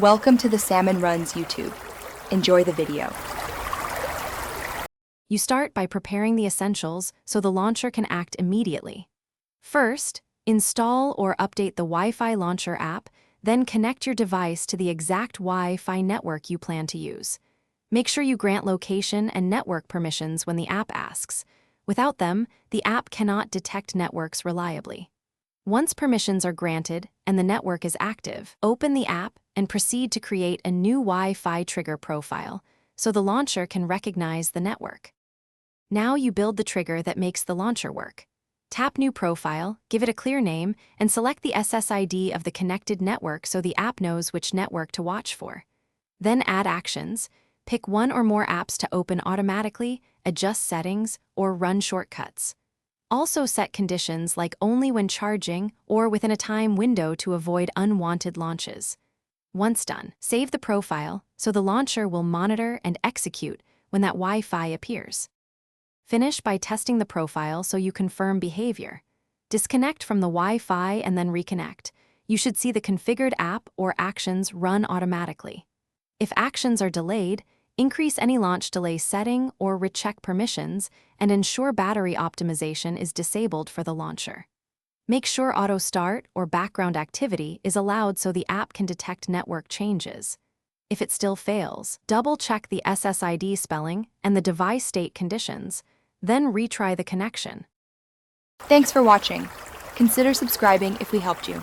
Welcome to the Salmon Runs YouTube. Enjoy the video. You start by preparing the essentials so the launcher can act immediately. First, install or update the Wi-Fi Launcher app, then connect your device to the exact Wi-Fi network you plan to use. Make sure you grant location and network permissions when the app asks. Without them, the app cannot detect networks reliably. Once permissions are granted and the network is active, open the app and proceed to create a new Wi-Fi trigger profile so the launcher can recognize the network. Now you build the trigger that makes the launcher work. Tap New Profile, give it a clear name, and select the SSID of the connected network so the app knows which network to watch for. Then add actions. Pick one or more apps to open automatically, adjust settings, or run shortcuts. Also set conditions like only when charging or within a time window to avoid unwanted launches. Once done, save the profile so the launcher will monitor and execute when that Wi-Fi appears. Finish by testing the profile so you confirm behavior. Disconnect from the Wi-Fi and then reconnect. You should see the configured app or actions run automatically. If actions are delayed, increase any launch delay setting or recheck permissions and ensure battery optimization is disabled for the launcher. Make sure auto start or background activity is allowed so the app can detect network changes. If it still fails, double-check the SSID spelling and the device state conditions, then retry the connection. Thanks for watching. Consider subscribing if we helped you.